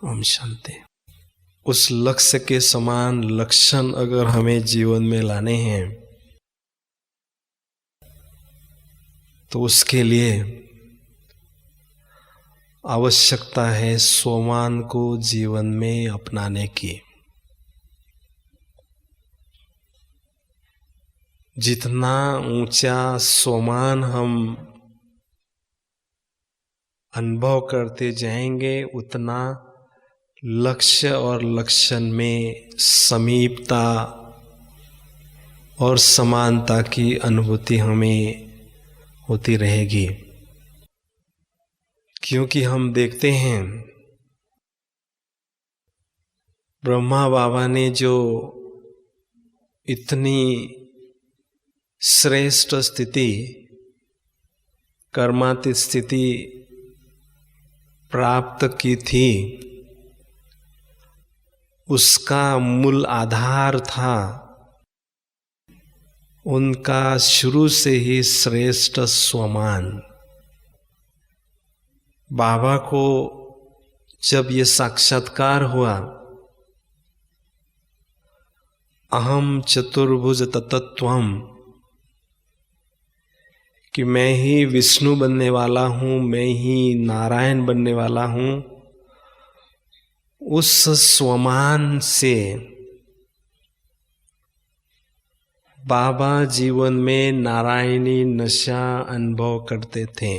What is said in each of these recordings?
ओम शांति। उस लक्ष्य के समान लक्षण अगर हमें जीवन में लाने हैं तो उसके लिए आवश्यकता है सोमान को जीवन में अपनाने की। जितना ऊंचा सोमान हम अनुभव करते जाएंगे उतना लक्ष्य और लक्षण में समीपता और समानता की अनुभूति हमें होती रहेगी। क्योंकि हम देखते हैं ब्रह्मा बाबा ने जो इतनी श्रेष्ठ स्थिति, कर्मातीत स्थिति प्राप्त की थी, उसका मूल आधार था उनका शुरू से ही श्रेष्ठ स्वमान। बाबा को जब ये साक्षात्कार हुआ, अहम चतुर्भुज तत्त्वम, कि मैं ही विष्णु बनने वाला हूँ, मैं ही नारायण बनने वाला हूँ, उस स्वमान से बाबा जीवन में नारायणी नशा अनुभव करते थे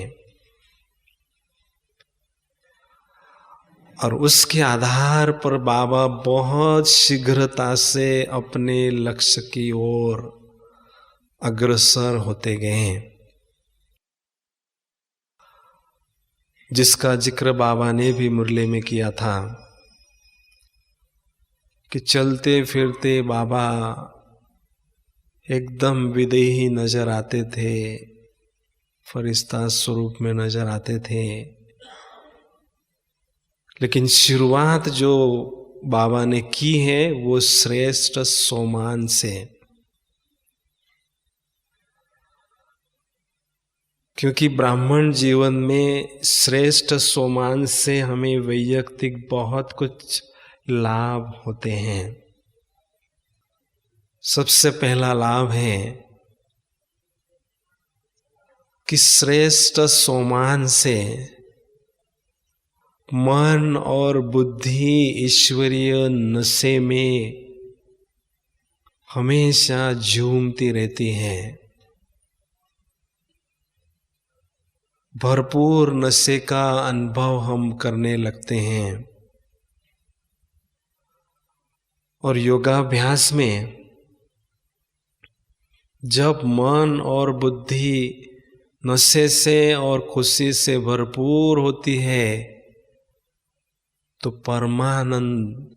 और उसके आधार पर बाबा बहुत शीघ्रता से अपने लक्ष्य की ओर अग्रसर होते गए, जिसका जिक्र बाबा ने भी मुरली में किया था कि चलते फिरते बाबा एकदम विदेही नजर आते थे, फरिश्ता स्वरूप में नजर आते थे। लेकिन शुरुआत जो बाबा ने की है वो श्रेष्ठ सोमान से, क्योंकि ब्राह्मण जीवन में श्रेष्ठ सोमान से हमें वैयक्तिक बहुत कुछ लाभ होते हैं। सबसे पहला लाभ है कि श्रेष्ठ सोमान से मन और बुद्धि ईश्वरीय नशे में हमेशा झूमती रहती है। भरपूर नशे का अनुभव हम करने लगते हैं और योगाभ्यास में जब मन और बुद्धि नशे से और खुशी से भरपूर होती है तो परमानंद,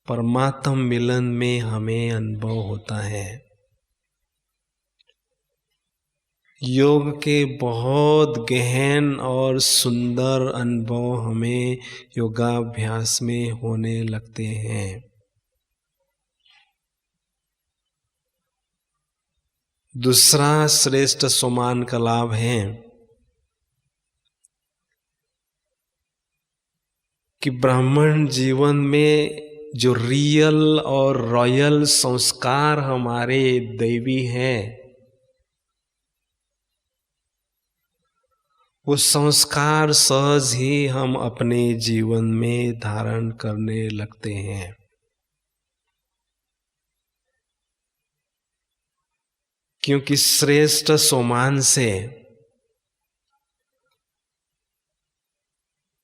परमात्म मिलन में हमें अनुभव होता है। योग के बहुत गहन और सुंदर अनुभव हमें योगाभ्यास में होने लगते हैं। दूसरा श्रेष्ठ सोमान का लाभ है कि ब्राह्मण जीवन में जो रियल और रॉयल संस्कार हमारे दैवी हैं, वो संस्कार सहज ही हम अपने जीवन में धारण करने लगते हैं। क्योंकि श्रेष्ठ सोमान से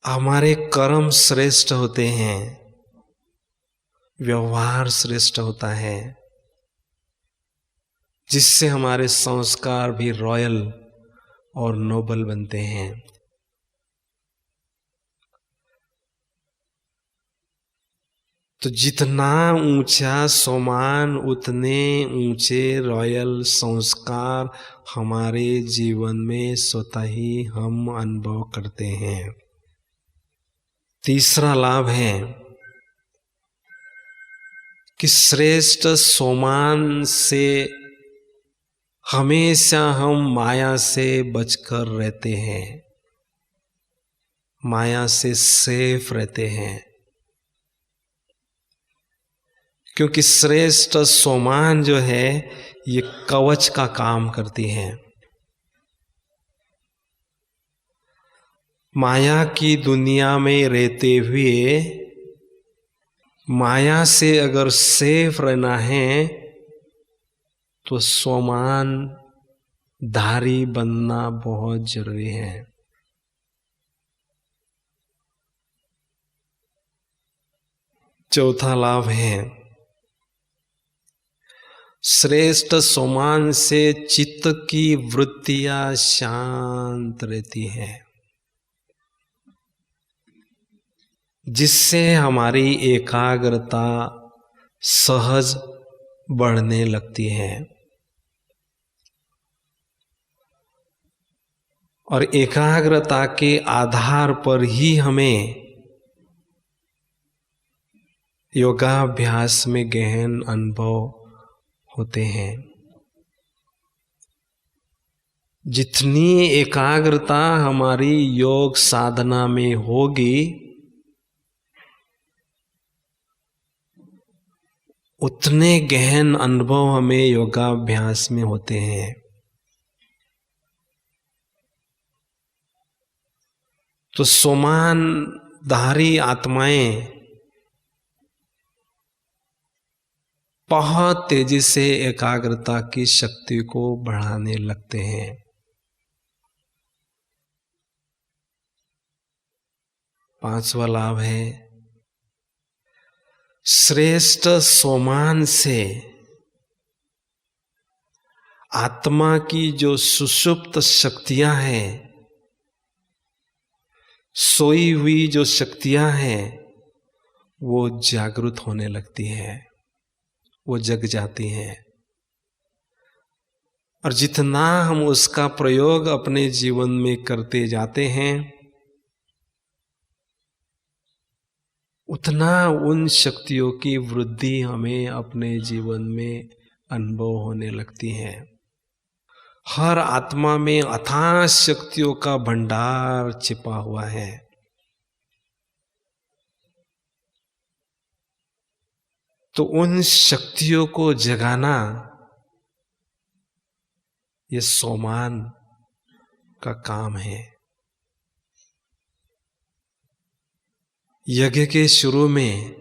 हमारे कर्म श्रेष्ठ होते हैं, व्यवहार श्रेष्ठ होता है, जिससे हमारे संस्कार भी रॉयल और नोबल बनते हैं। तो जितना ऊंचा सोमान उतने ऊंचे रॉयल संस्कार हमारे जीवन में स्वतः ही हम अनुभव करते हैं। तीसरा लाभ है कि श्रेष्ठ सोमान से हमेशा हम माया से बचकर रहते हैं, माया से सेफ रहते हैं। क्योंकि श्रेष्ठ सोमान जो है ये कवच का काम करती है। माया की दुनिया में रहते हुए माया से अगर सेफ रहना है तो सोमान धारी बनना बहुत जरूरी है। चौथा लाभ है श्रेष्ठ सोमान से चित्त की वृत्तियां शांत रहती हैं, जिससे हमारी एकाग्रता सहज बढ़ने लगती है। और एकाग्रता के आधार पर ही हमें योगाभ्यास में गहन अनुभव होते हैं। जितनी एकाग्रता हमारी योग साधना में होगी उतने गहन अनुभव हमें योगाभ्यास में होते हैं। तो सोमानधारी आत्माएं बहुत तेजी से एकाग्रता की शक्ति को बढ़ाने लगते हैं। पांचवा लाभ है श्रेष्ठ सोमान से आत्मा की जो सुषुप्त शक्तियां हैं, सोई हुई जो शक्तियां हैं, वो जागृत होने लगती है, वो जग जाती हैं। और जितना हम उसका प्रयोग अपने जीवन में करते जाते हैं उतना उन शक्तियों की वृद्धि हमें अपने जीवन में अनुभव होने लगती है। हर आत्मा में अथाह शक्तियों का भंडार छिपा हुआ है। तो उन शक्तियों को जगाना ये सोमान का काम है। यज्ञ के शुरू में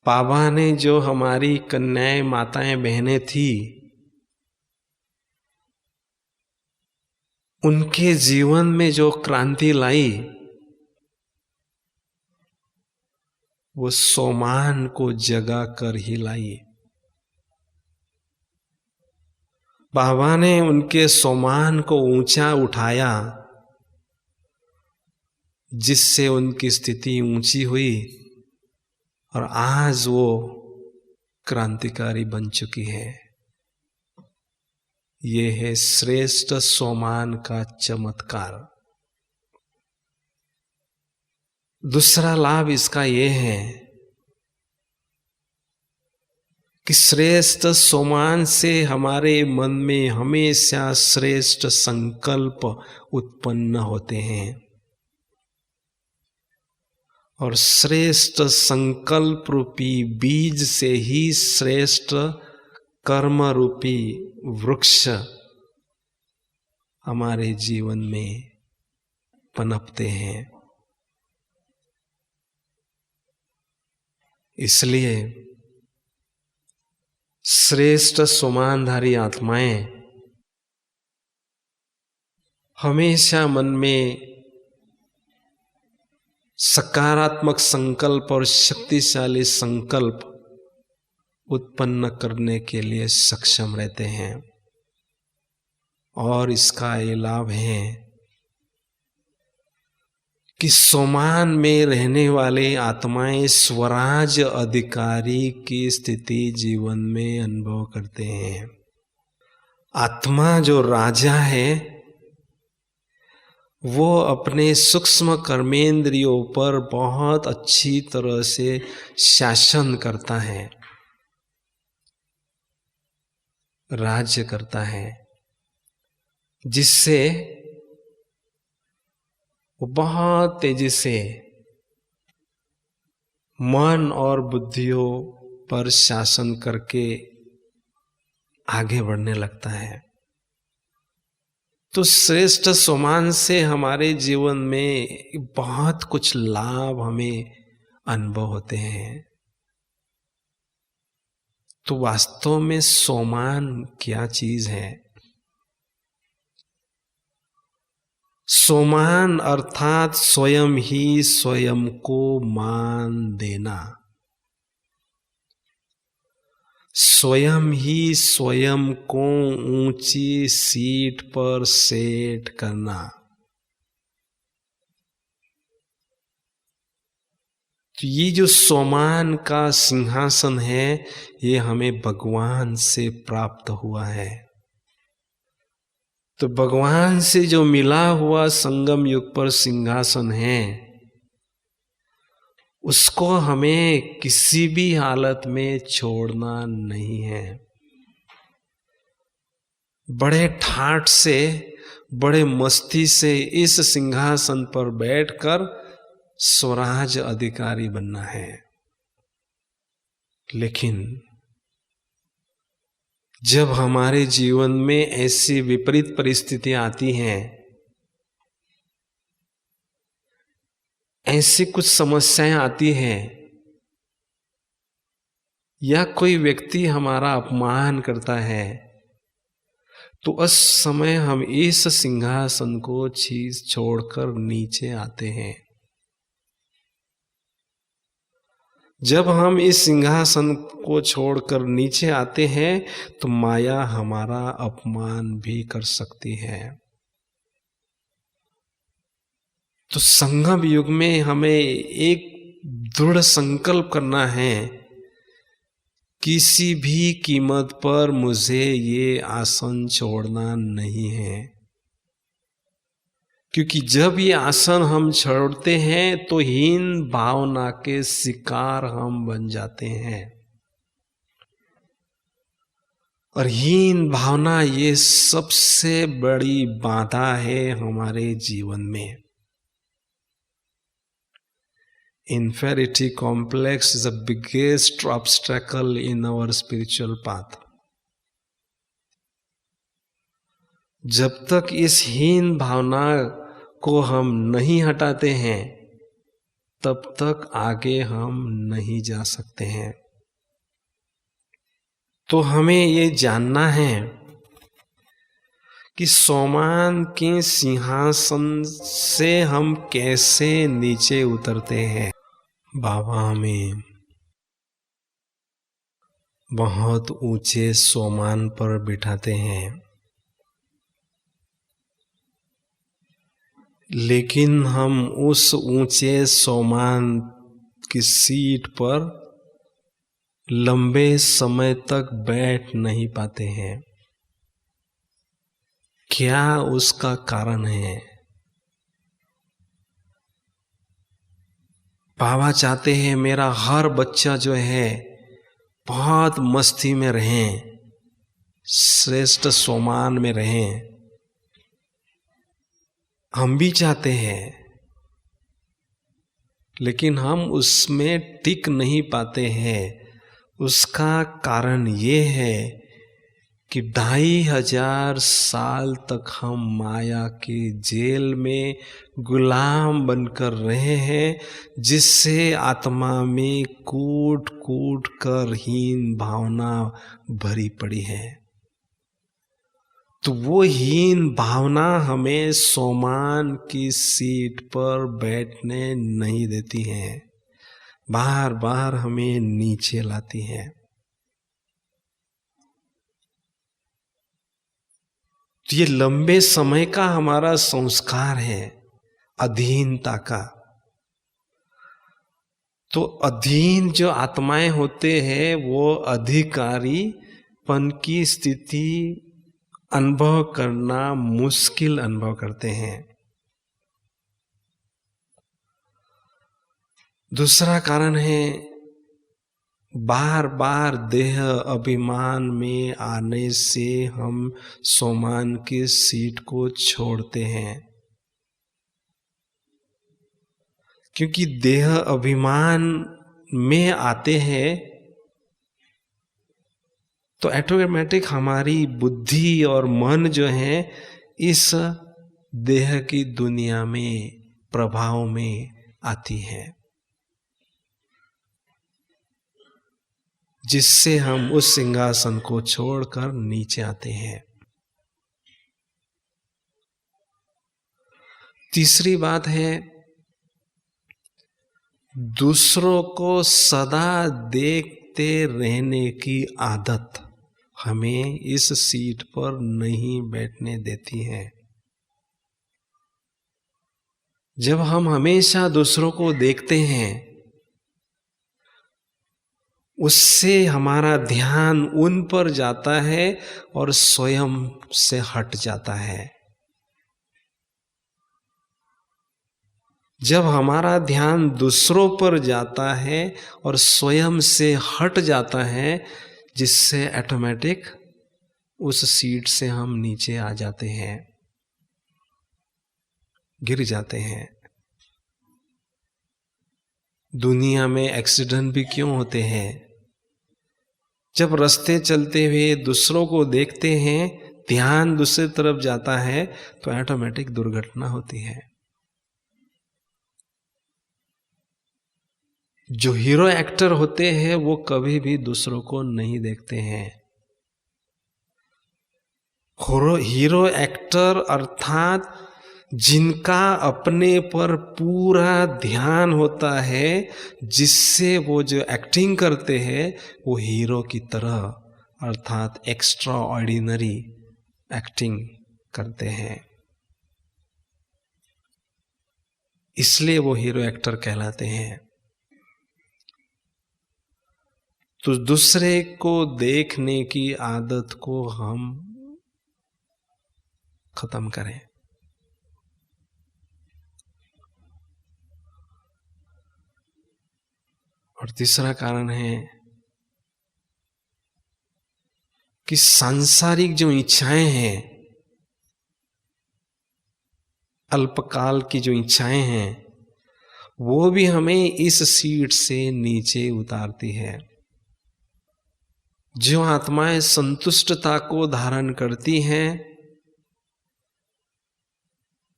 बाबा ने जो हमारी कन्याएं माताएं बहनें थी उनके जीवन में जो क्रांति लाई वो सोमान को जगा कर ही लाई। बाबा ने उनके सोमान को ऊंचा उठाया जिससे उनकी स्थिति ऊंची हुई और आज वो क्रांतिकारी बन चुकी है। ये है श्रेष्ठ सोमान का चमत्कार। दूसरा लाभ इसका ये है कि श्रेष्ठ सोमान से हमारे मन में हमेशा श्रेष्ठ संकल्प उत्पन्न होते हैं और श्रेष्ठ संकल्प रूपी बीज से ही श्रेष्ठ कर्म रूपी वृक्ष हमारे जीवन में पनपते हैं। इसलिए श्रेष्ठ सोमानधारी आत्माएं हमेशा मन में सकारात्मक संकल्प और शक्तिशाली संकल्प उत्पन्न करने के लिए सक्षम रहते हैं। और इसका ये लाभ है कि सोमान में रहने वाले आत्माएं स्वराज अधिकारी की स्थिति जीवन में अनुभव करते हैं। आत्मा जो राजा है वो अपने सूक्ष्म कर्मेंद्रियों पर बहुत अच्छी तरह से शासन करता है, राज्य करता है, जिससे वो बहुत तेजी से मन और बुद्धियों पर शासन करके आगे बढ़ने लगता है। तो श्रेष्ठ सोमान से हमारे जीवन में बहुत कुछ लाभ हमें अनुभव होते हैं। तो वास्तव में सोमान क्या चीज है? सोमान अर्थात स्वयं ही स्वयं को मान देना, स्वयं ही स्वयं को ऊंची सीट पर सेट करना। तो ये जो सोमान का सिंहासन है, ये हमें भगवान से प्राप्त हुआ है। तो भगवान से जो मिला हुआ संगम युग पर सिंहासन है, उसको हमें किसी भी हालत में छोड़ना नहीं है। बड़े ठाठ से, बड़े मस्ती से इस सिंहासन पर बैठकर स्वराज अधिकारी बनना है। लेकिन जब हमारे जीवन में ऐसी विपरीत परिस्थितियां आती हैं, ऐसी कुछ समस्याएं आती हैं, या कोई व्यक्ति हमारा अपमान करता है, तो उस समय हम इस सिंहासन को चीज छोड़कर नीचे आते हैं। जब हम इस सिंहासन को छोड़कर नीचे आते हैं तो माया हमारा अपमान भी कर सकती है। तो संगम युग में हमें एक दृढ़ संकल्प करना है, किसी भी कीमत पर मुझे ये आसन छोड़ना नहीं है। क्योंकि जब ये आसन हम छोड़ते हैं तो हीन भावना के शिकार हम बन जाते हैं। और हीन भावना ये सबसे बड़ी बाधा है हमारे जीवन में। Inferiority complex is the biggest obstacle in our spiritual path. जब तक इस हीन भावना को हम नहीं हटाते हैं, तब तक आगे हम नहीं जा सकते हैं। तो हमें ये जानना है कि सोमान के सिंहासन से हम कैसे नीचे उतरते हैं। बाबा हमें बहुत ऊंचे सोमान पर बिठाते हैं, लेकिन हम उस ऊंचे सोमान की सीट पर लंबे समय तक बैठ नहीं पाते हैं। क्या उसका कारण है? बाबा चाहते हैं मेरा हर बच्चा जो है बहुत मस्ती में रहें, श्रेष्ठ सोमान में रहें। हम भी चाहते हैं, लेकिन हम उसमें टिक नहीं पाते हैं। उसका कारण ये है कि 2500 साल तक हम माया की जेल में गुलाम बनकर रहे हैं, जिससे आत्मा में कूट कूट कर हीन भावना भरी पड़ी है। तो वो हीन भावना हमें सोमान की सीट पर बैठने नहीं देती है, बार बार हमें नीचे लाती है। तो ये लंबे समय का हमारा संस्कार है अधीनता का। तो अधीन जो आत्माएं होते हैं वो अधिकारीपन की स्थिति अनुभव करना मुश्किल अनुभव करते हैं। दूसरा कारण है बार बार देह अभिमान में आने से हम सोमान की सीट को छोड़ते हैं। क्योंकि देह अभिमान में आते हैं तो ऑटोमेटिक हमारी बुद्धि और मन जो है इस देह की दुनिया में प्रभाव में आती है, जिससे हम उस सिंहासन को छोड़कर नीचे आते हैं। तीसरी बात है, दूसरों को सदा देखते रहने की आदत हमें इस सीट पर नहीं बैठने देती है। जब हम हमेशा दूसरों को देखते हैं, उससे हमारा ध्यान उन पर जाता है और स्वयं से हट जाता है। जब हमारा ध्यान दूसरों पर जाता है और स्वयं से हट जाता है, जिससे ऑटोमेटिक उस सीट से हम नीचे आ जाते हैं, गिर जाते हैं। दुनिया में एक्सीडेंट भी क्यों होते हैं? जब रास्ते चलते हुए दूसरों को देखते हैं, ध्यान दूसरी तरफ जाता है तो ऑटोमेटिक दुर्घटना होती है। जो हीरो एक्टर होते हैं वो कभी भी दूसरों को नहीं देखते हैं। हीरो एक्टर अर्थात जिनका अपने पर पूरा ध्यान होता है, जिससे वो जो एक्टिंग करते हैं वो हीरो की तरह अर्थात एक्स्ट्रा ऑर्डिनरी एक्टिंग करते हैं, इसलिए वो हीरो एक्टर कहलाते हैं। तो दूसरे को देखने की आदत को हम खत्म करें। और तीसरा कारण है कि सांसारिक जो इच्छाएं हैं, अल्पकाल की जो इच्छाएं हैं, वो भी हमें इस सीट से नीचे उतारती है। जो आत्माएं संतुष्टता को धारण करती हैं,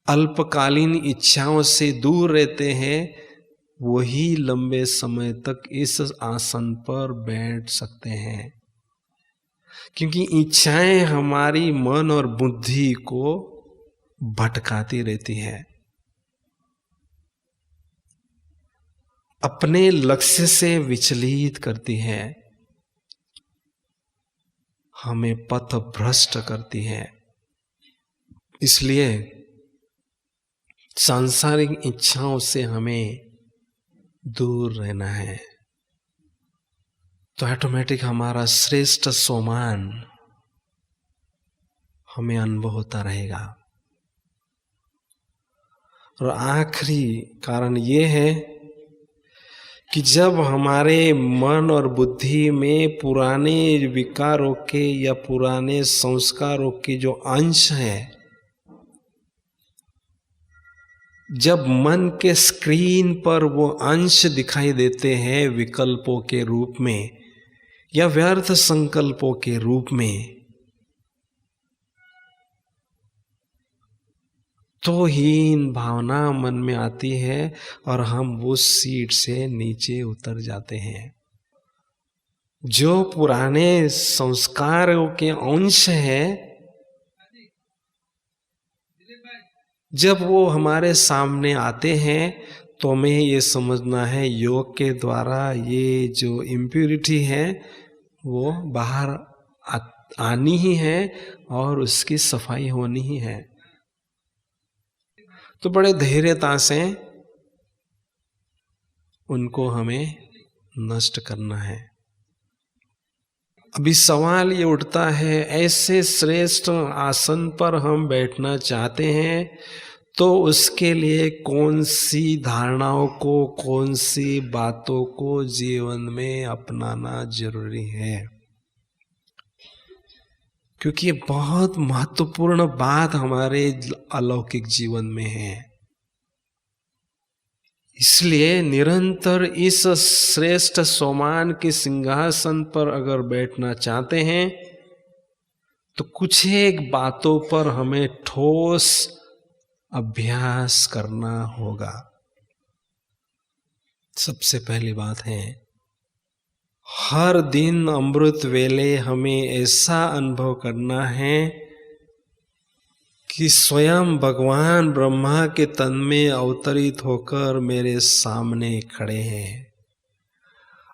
अल्पकालीन इच्छाओं से दूर रहते हैं, वही लंबे समय तक इस आसन पर बैठ सकते हैं, क्योंकि इच्छाएं हमारी मन और बुद्धि को भटकाती रहती है, अपने लक्ष्य से विचलित करती है, हमें पथ भ्रष्ट करती है। इसलिए सांसारिक इच्छाओं से हमें दूर रहना है, तो ऑटोमेटिक हमारा श्रेष्ठ सोमान हमें अनुभव होता रहेगा। और आखिरी कारण ये है कि जब हमारे मन और बुद्धि में पुराने विकारों के या पुराने संस्कारों के जो अंश हैं, जब मन के स्क्रीन पर वो अंश दिखाई देते हैं विकल्पों के रूप में या व्यर्थ संकल्पों के रूप में, तो हीन भावना मन में आती है और हम उस सीट से नीचे उतर जाते हैं। जो पुराने संस्कारों के अंश है, जब वो हमारे सामने आते हैं तो हमें ये समझना है योग के द्वारा ये जो इम्प्यूरिटी है वो बाहर आनी ही है और उसकी सफाई होनी ही है। तो बड़े धैर्यता से उनको हमें नष्ट करना है। अभी सवाल ये उठता है, ऐसे श्रेष्ठ आसन पर हम बैठना चाहते हैं तो उसके लिए कौन सी धारणाओं को, कौन सी बातों को जीवन में अपनाना जरूरी है? क्योंकि ये बहुत महत्वपूर्ण बात हमारे अलौकिक जीवन में है। इसलिए निरंतर इस श्रेष्ठ सोमान के सिंहासन पर अगर बैठना चाहते हैं तो कुछ एक बातों पर हमें ठोस अभ्यास करना होगा। सबसे पहली बात है, हर दिन अमृत वेले हमें ऐसा अनुभव करना है कि स्वयं भगवान ब्रह्मा के तन में अवतरित होकर मेरे सामने खड़े हैं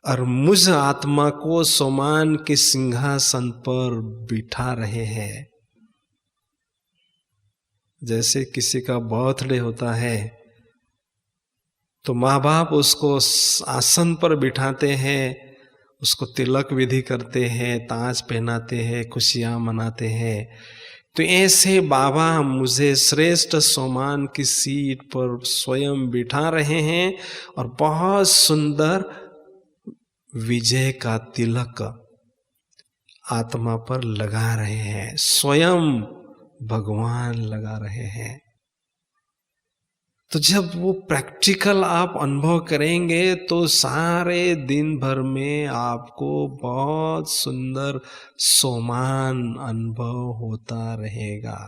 और मुझ आत्मा को सोमान के सिंहासन पर बिठा रहे हैं। जैसे किसी का बर्थडे होता है तो माँ बाप उसको आसन पर बिठाते हैं, उसको तिलक विधि करते हैं, ताज पहनाते हैं, खुशियाँ मनाते हैं। तो ऐसे बाबा मुझे श्रेष्ठ सोमान की सीट पर स्वयं बिठा रहे हैं और बहुत सुंदर विजय का तिलक आत्मा पर लगा रहे हैं, स्वयं भगवान लगा रहे हैं। तो जब वो प्रैक्टिकल आप अनुभव करेंगे तो सारे दिन भर में आपको बहुत सुंदर सोमान अनुभव होता रहेगा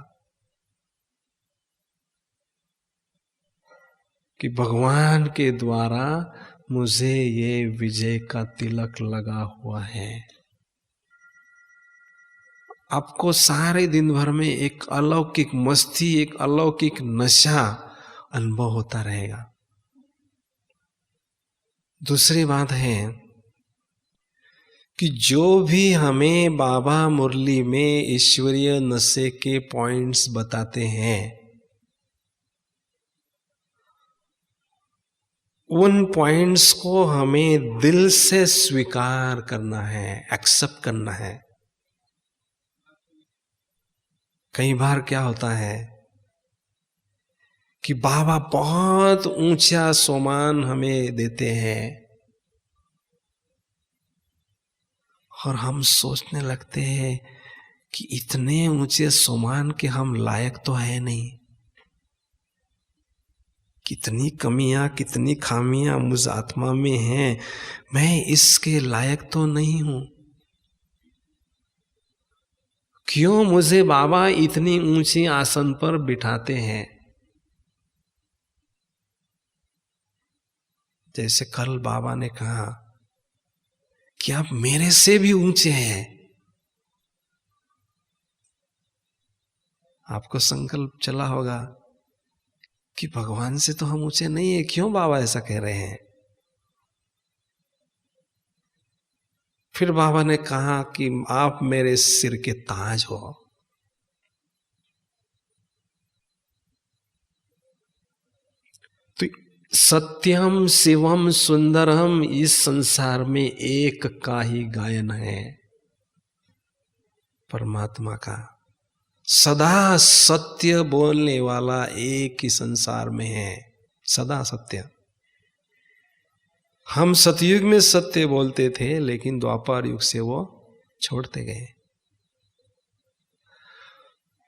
कि भगवान के द्वारा मुझे ये विजय का तिलक लगा हुआ है। आपको सारे दिन भर में एक अलौकिक मस्ती, एक अलौकिक नशा अनुभव होता रहेगा। दूसरी बात है कि जो भी हमें बाबा मुरली में ईश्वरीय नशे के पॉइंट्स बताते हैं, उन पॉइंट्स को हमें दिल से स्वीकार करना है, एक्सेप्ट करना है। कई बार क्या होता है कि बाबा बहुत ऊंचा सोमान हमें देते हैं और हम सोचने लगते हैं कि इतने ऊंचे सोमान के हम लायक तो है नहीं, कितनी कमियां, कितनी खामियां मुझ आत्मा में हैं, मैं इसके लायक तो नहीं हूं। क्यों मुझे बाबा इतनी ऊंची आसन पर बिठाते हैं? जैसे कल बाबा ने कहा कि आप मेरे से भी ऊंचे हैं। आपको संकल्प चला होगा कि भगवान से तो हम ऊंचे नहीं है, क्यों बाबा ऐसा कह रहे हैं? फिर बाबा ने कहा कि आप मेरे सिर के ताज हो। तो सत्यम शिवम सुंदरम इस संसार में एक का ही गायन है, परमात्मा का। सदा सत्य बोलने वाला एक ही संसार में है, सदा सत्य। हम सतयुग में सत्य बोलते थे, लेकिन द्वापर युग से वो छोड़ते गए।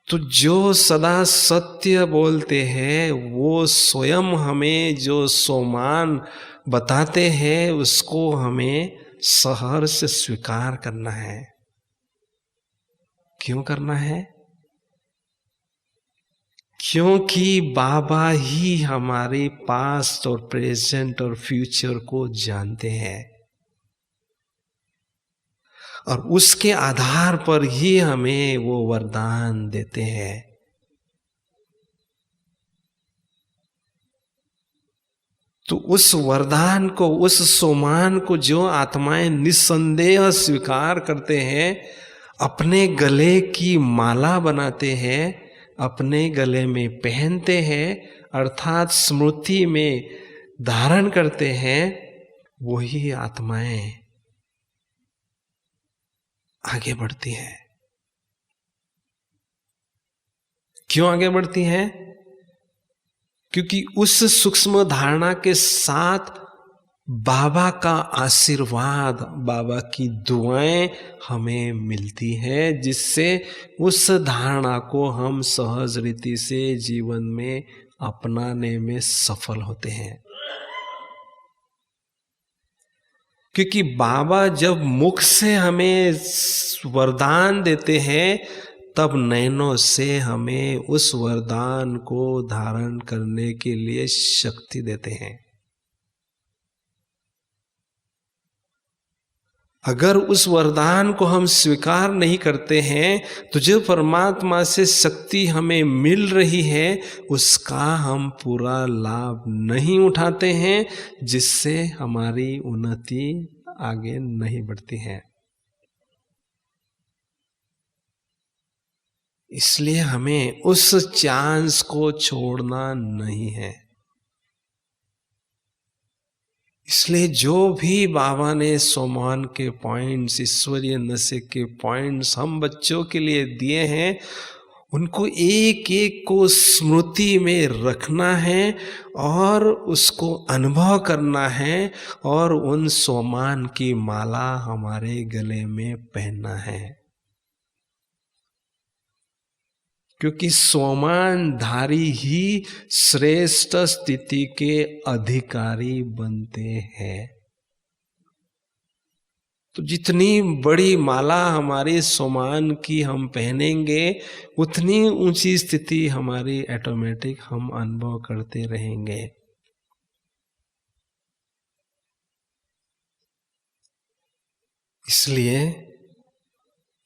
तो जो सदा सत्य बोलते हैं वो स्वयं हमें जो सोमान बताते हैं उसको हमें सहर्ष स्वीकार करना है। क्यों करना है? क्योंकि बाबा ही हमारे पास्ट और प्रेजेंट और फ्यूचर को जानते हैं और उसके आधार पर ही हमें वो वरदान देते हैं। तो उस वरदान को, उस सोमान को जो आत्माएं निस्संदेह स्वीकार करते हैं, अपने गले की माला बनाते हैं, अपने गले में पहनते हैं, अर्थात स्मृति में धारण करते हैं, वही आत्माएं आगे बढ़ती है। क्यों आगे बढ़ती है? क्योंकि उस सूक्ष्म धारणा के साथ बाबा का आशीर्वाद, बाबा की दुआएं हमें मिलती हैं, जिससे उस धारणा को हम सहज रीति से जीवन में अपनाने में सफल होते हैं। क्योंकि बाबा जब मुख से हमें वरदान देते हैं तब नैनों से हमें उस वरदान को धारण करने के लिए शक्ति देते हैं। अगर उस वरदान को हम स्वीकार नहीं करते हैं तो जो परमात्मा से शक्ति हमें मिल रही है उसका हम पूरा लाभ नहीं उठाते हैं, जिससे हमारी उन्नति आगे नहीं बढ़ती है। इसलिए हमें उस चांस को छोड़ना नहीं है। इसलिए जो भी बाबा ने सोमान के पॉइंट्स, ईश्वरीय नशे के पॉइंट्स हम बच्चों के लिए दिए हैं, उनको एक एक को स्मृति में रखना है और उसको अनुभव करना है और उन सोमान की माला हमारे गले में पहनना है। क्योंकि सोमानधारी ही श्रेष्ठ स्थिति के अधिकारी बनते हैं। तो जितनी बड़ी माला हमारी सोमान की हम पहनेंगे उतनी ऊंची स्थिति हमारी ऑटोमेटिक हम अनुभव करते रहेंगे। इसलिए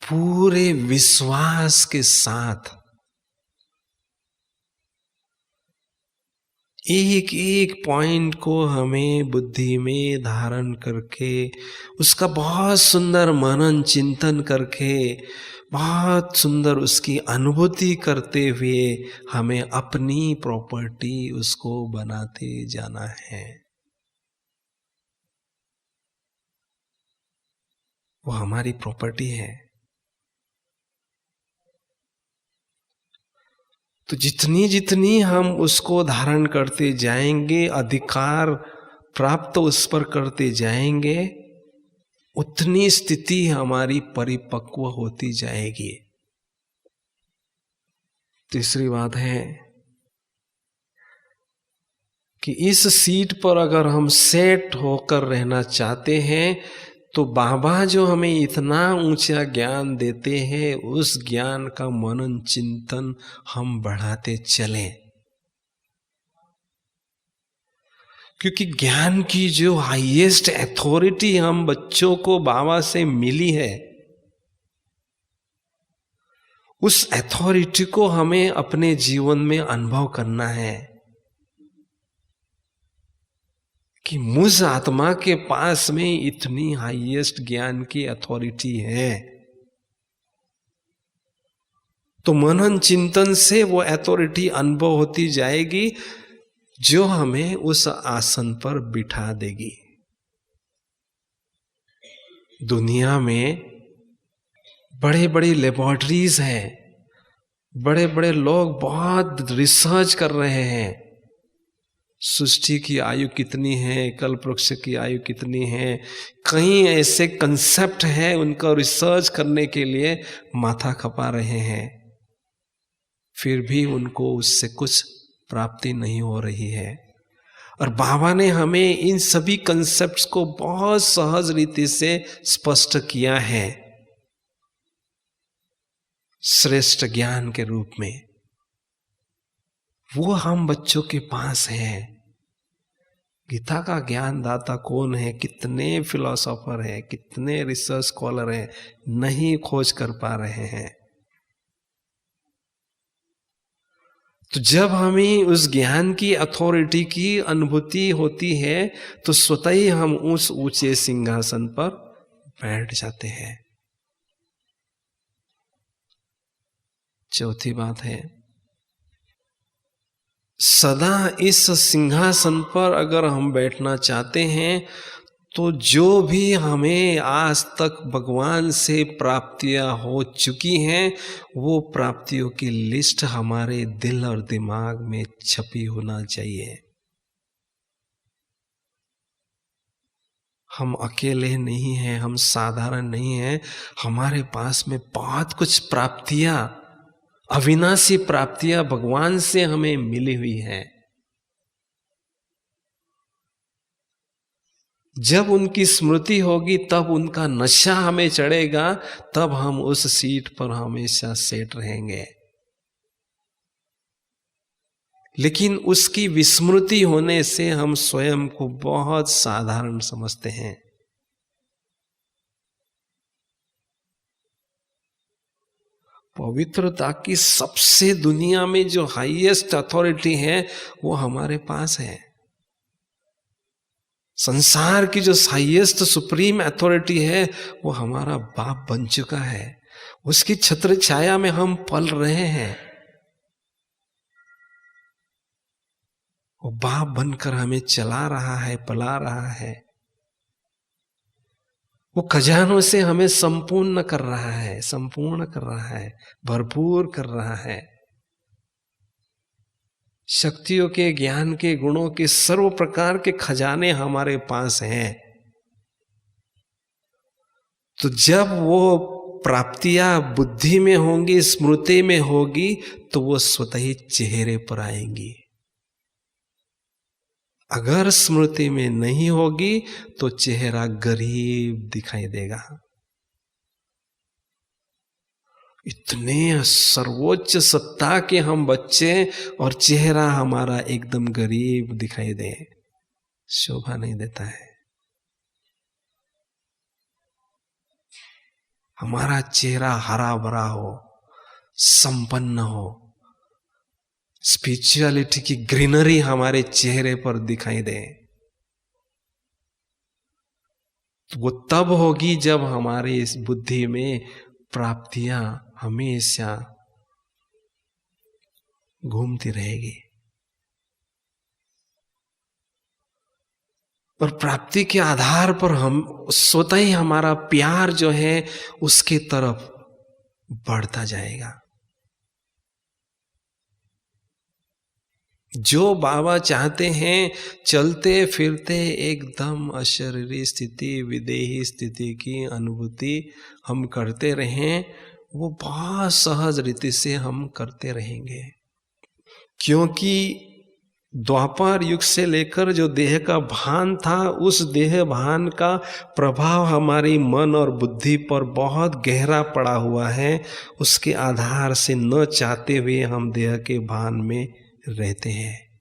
पूरे विश्वास के साथ एक एक पॉइंट को हमें बुद्धि में धारण करके उसका बहुत सुंदर मनन चिंतन करके बहुत सुंदर उसकी अनुभूति करते हुए हमें अपनी प्रॉपर्टी उसको बनाते जाना है। वो हमारी प्रॉपर्टी है। तो जितनी जितनी हम उसको धारण करते जाएंगे, अधिकार प्राप्त उस पर करते जाएंगे, उतनी स्थिति हमारी परिपक्व होती जाएगी। तीसरी बात है कि इस सीट पर अगर हम सेट होकर रहना चाहते हैं तो बाबा जो हमें इतना ऊंचा ज्ञान देते हैं उस ज्ञान का मनन चिंतन हम बढ़ाते चलें। क्योंकि ज्ञान की जो हाईएस्ट अथॉरिटी हम बच्चों को बाबा से मिली है, उस अथॉरिटी को हमें अपने जीवन में अनुभव करना है कि मुझ आत्मा के पास में इतनी हाईएस्ट ज्ञान की अथॉरिटी है। तो मनन चिंतन से वो अथॉरिटी अनुभव होती जाएगी जो हमें उस आसन पर बिठा देगी। दुनिया में बड़े बड़े लेबोरेटरीज हैं, बड़े बड़े लोग बहुत रिसर्च कर रहे हैं, सृष्टि की आयु कितनी है, कल्प वृक्ष की आयु कितनी है। कई ऐसे कंसेप्ट हैं, उनका रिसर्च करने के लिए माथा खपा रहे हैं, फिर भी उनको उससे कुछ प्राप्ति नहीं हो रही है। और बाबा ने हमें इन सभी कंसेप्ट्स को बहुत सहज रीति से स्पष्ट किया है श्रेष्ठ ज्ञान के रूप में। वो हम बच्चों के पास है। गीता का ज्ञान दाता कौन है, कितने फिलोसोफर हैं, कितने रिसर्च स्कॉलर हैं, नहीं खोज कर पा रहे हैं। तो जब हमें उस ज्ञान की अथॉरिटी की अनुभूति होती है तो स्वतः ही हम उस ऊंचे सिंहासन पर बैठ जाते हैं। चौथी बात है, सदा इस सिंहासन पर अगर हम बैठना चाहते हैं तो जो भी हमें आज तक भगवान से प्राप्तियां हो चुकी हैं वो प्राप्तियों की लिस्ट हमारे दिल और दिमाग में छपी होना चाहिए। हम अकेले नहीं हैं, हम साधारण नहीं हैं, हमारे पास में बहुत कुछ प्राप्तियां, अविनाशी प्राप्तियां भगवान से हमें मिली हुई हैं। जब उनकी स्मृति होगी तब उनका नशा हमें चढ़ेगा, तब हम उस सीट पर हमेशा सेट रहेंगे। लेकिन उसकी विस्मृति होने से हम स्वयं को बहुत साधारण समझते हैं। पवित्रता की सबसे दुनिया में जो हाईएस्ट अथॉरिटी है वो हमारे पास है। संसार की जो हाईएस्ट सुप्रीम अथॉरिटी है वो हमारा बाप बन चुका है। उसकी छत्र छाया में हम पल रहे हैं। वो बाप बनकर हमें चला रहा है, पला रहा है। वो खजानों से हमें संपूर्ण कर रहा है, संपूर्ण कर रहा है, भरपूर कर रहा है। शक्तियों के, ज्ञान के, गुणों के सर्व प्रकार के खजाने हमारे पास हैं। तो जब वो प्राप्तियां बुद्धि में होंगी, स्मृति में होगी, तो वो स्वतः ही चेहरे पर आएंगी। अगर स्मृति में नहीं होगी तो चेहरा गरीब दिखाई देगा। इतने सर्वोच्च सत्ता के हम बच्चे और चेहरा हमारा एकदम गरीब दिखाई दे, शोभा नहीं देता है। हमारा चेहरा हरा भरा हो, संपन्न हो, स्पिरिचुअलिटी की ग्रीनरी हमारे चेहरे पर दिखाई दे, तो वो तब होगी जब हमारी इस बुद्धि में प्राप्तियां हमेशा घूमती रहेगी। और प्राप्ति के आधार पर हम स्वतः ही हमारा प्यार जो है उसके तरफ बढ़ता जाएगा। जो बाबा चाहते हैं चलते फिरते एकदम अशरीरी स्थिति, विदेही स्थिति की अनुभूति हम करते रहें, वो बहुत सहज रीति से हम करते रहेंगे। क्योंकि द्वापर युग से लेकर जो देह का भान था, उस देह भान का प्रभाव हमारी मन और बुद्धि पर बहुत गहरा पड़ा हुआ है। उसके आधार से न चाहते हुए हम देह के भान में रहते हैं।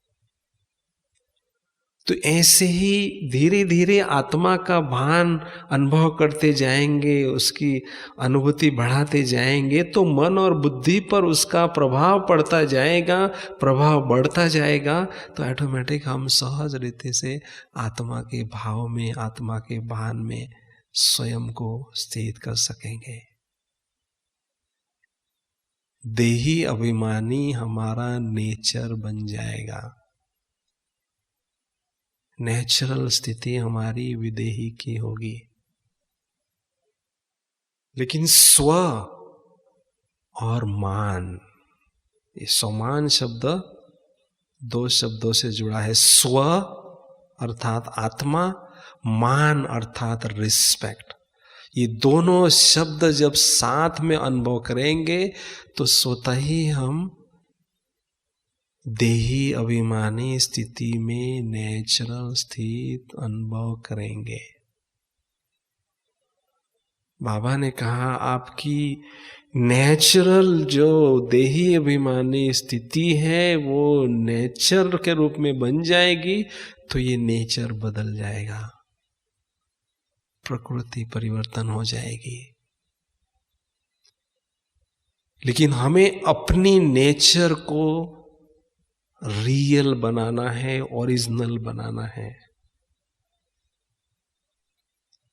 तो ऐसे ही धीरे धीरे आत्मा का भान अनुभव करते जाएंगे, उसकी अनुभूति बढ़ाते जाएंगे, तो मन और बुद्धि पर उसका प्रभाव पड़ता जाएगा, प्रभाव बढ़ता जाएगा, तो ऑटोमेटिक हम सहज रीति से आत्मा के भाव में, आत्मा के भान में स्वयं को स्थित कर सकेंगे। देही अभिमानी हमारा नेचर बन जाएगा। नेचुरल स्थिति हमारी विदेही की होगी। लेकिन स्व और मान, ये समान शब्द दो शब्दों से जुड़ा है। स्व अर्थात आत्मा, मान अर्थात रिस्पेक्ट। ये दोनों शब्द जब साथ में अनुभव करेंगे तो स्वतः ही हम देही अभिमानी स्थिति में नेचुरल स्थित अनुभव करेंगे। बाबा ने कहा आपकी नेचुरल जो देही अभिमानी स्थिति है वो नेचर के रूप में बन जाएगी, तो ये नेचर बदल जाएगा, प्रकृति परिवर्तन हो जाएगी। लेकिन हमें अपनी नेचर को रियल बनाना है, ओरिजिनल बनाना है।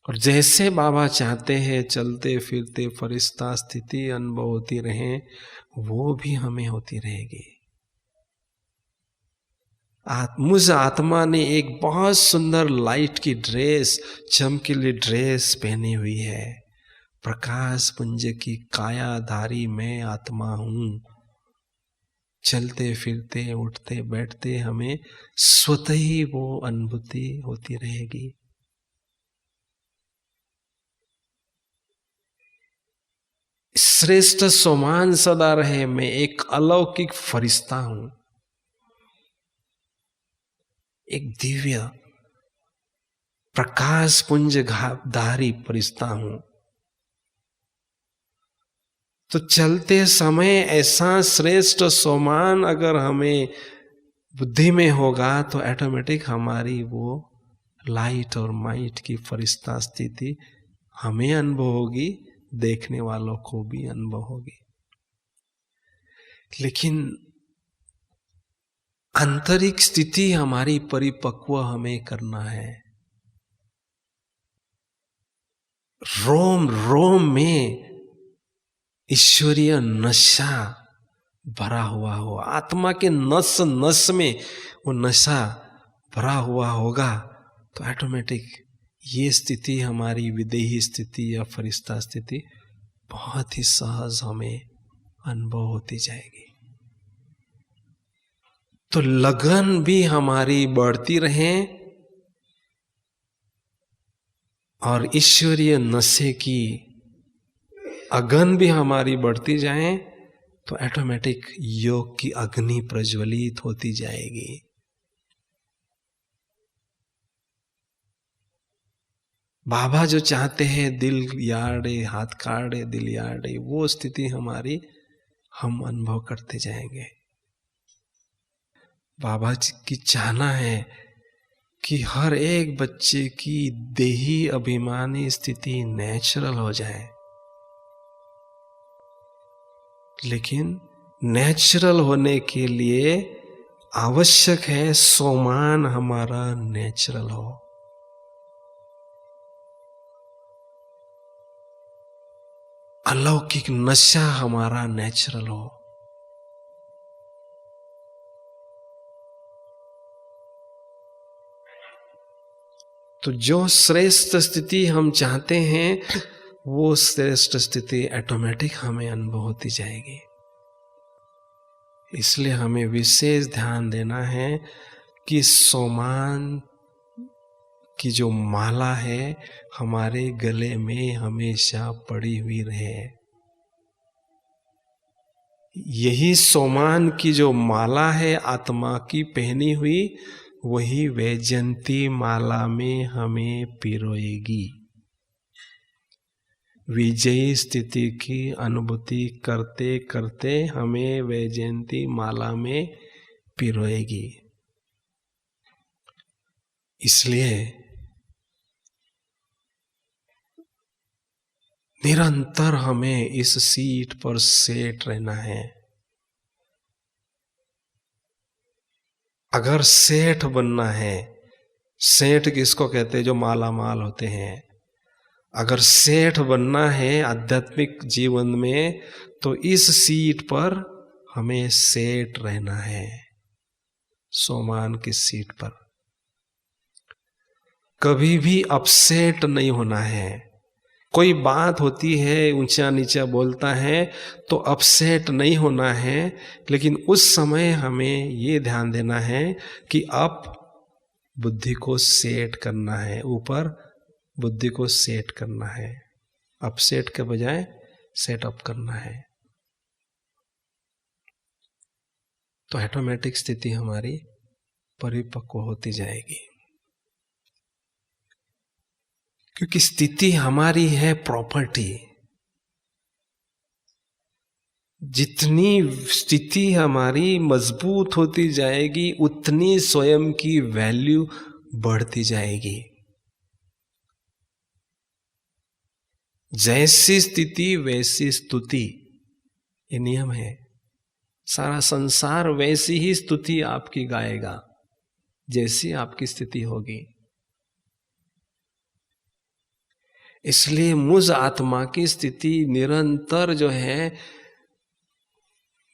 और जैसे बाबा चाहते हैं चलते फिरते फरिश्ता स्थिति अनुभव होती रहे, वो भी हमें होती रहेगी। मुझ आत्मा ने एक बहुत सुंदर लाइट की ड्रेस, चमकीली ड्रेस पहनी हुई है। प्रकाश पुंज की कायाधारी मैं आत्मा हूं। चलते फिरते उठते बैठते हमें स्वतः ही वो अनुभूति होती रहेगी। श्रेष्ठ समान सदा रहे, मैं एक अलौकिक फरिश्ता हूं, एक दिव्य प्रकाश पुंज धारी फरिश्ता हूं। तो चलते समय ऐसा श्रेष्ठ सोमान अगर हमें बुद्धि में होगा तो ऑटोमेटिक हमारी वो लाइट और माइट की फरिश्ता स्थिति हमें अनुभव होगी, देखने वालों को भी अनुभव होगी। लेकिन आंतरिक स्थिति हमारी परिपक्व हमें करना है। रोम रोम में ईश्वरीय नशा भरा हुआ हो, आत्मा के नस नस में वो नशा भरा हुआ होगा तो ऑटोमेटिक ये स्थिति हमारी विदेही स्थिति या फरिश्ता स्थिति बहुत ही सहज हमें अनुभव होती जाएगी। तो लगन भी हमारी बढ़ती रहे और ईश्वरीय नशे की अगन भी हमारी बढ़ती जाए तो ऑटोमेटिक योग की अग्नि प्रज्वलित होती जाएगी। बाबा जो चाहते हैं दिल याड़े हाथ काड़े दिल याड़े, वो स्थिति हमारी हम अनुभव करते जाएंगे। बाबा जी की चाहना है कि हर एक बच्चे की देही अभिमानी स्थिति नेचुरल हो जाए, लेकिन नेचुरल होने के लिए आवश्यक है सोमान हमारा नेचुरल हो। अलौकिक नशा हमारा नेचुरल हो। तो जो श्रेष्ठ स्थिति हम चाहते हैं वो श्रेष्ठ स्थिति ऑटोमेटिक हमें अनुभव होती जाएगी। इसलिए हमें विशेष ध्यान देना है कि सोमान की जो माला है हमारे गले में हमेशा पड़ी हुई रहे। यही सोमान की जो माला है आत्मा की पहनी हुई, वही वैजयंती माला में हमें पिरोएगी। विजयी स्थिति की अनुभूति करते करते हमें वैजयंती माला में पिरोएगी। इसलिए निरंतर हमें इस सीट पर सेट रहना है। अगर सेठ बनना है, सेठ किसको कहते हैं? जो माला माल होते हैं। अगर सेठ बनना है आध्यात्मिक जीवन में तो इस सीट पर हमें सेट रहना है, सोमान की सीट पर। कभी भी अपसेट नहीं होना है। कोई बात होती है, ऊंचा नीचा बोलता है तो अपसेट नहीं होना है, लेकिन उस समय हमें ये ध्यान देना है कि अब बुद्धि को सेट करना है, ऊपर बुद्धि को सेट करना है। अपसेट के बजाय सेटअप करना है, तो ऑटोमेटिक स्थिति हमारी परिपक्व होती जाएगी। क्योंकि स्थिति हमारी है प्रॉपर्टी। जितनी स्थिति हमारी मजबूत होती जाएगी उतनी स्वयं की वैल्यू बढ़ती जाएगी। जैसी स्थिति वैसी स्तुति, ये नियम है। सारा संसार वैसी ही स्तुति आपकी गाएगा जैसी आपकी स्थिति होगी। इसलिए मुझ आत्मा की स्थिति निरंतर जो है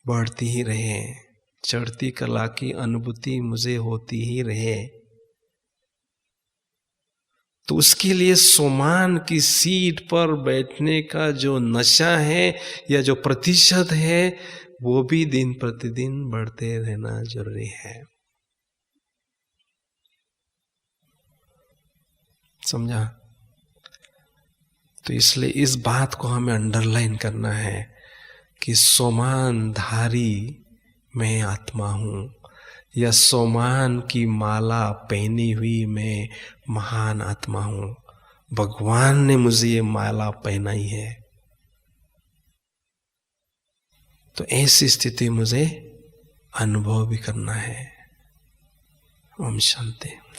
बढ़ती ही रहे, चढ़ती कला की अनुभूति मुझे होती ही रहे। तो उसके लिए सोमान की सीट पर बैठने का जो नशा है या जो प्रतिशत है वो भी दिन प्रतिदिन बढ़ते रहना जरूरी है। समझा? तो इसलिए इस बात को हमें अंडरलाइन करना है कि सोमानधारी मैं आत्मा हूं। या सोमान की माला पहनी हुई मैं महान आत्मा हूं, भगवान ने मुझे ये माला पहनाई है। तो ऐसी स्थिति मुझे अनुभव भी करना है। ओम शांति।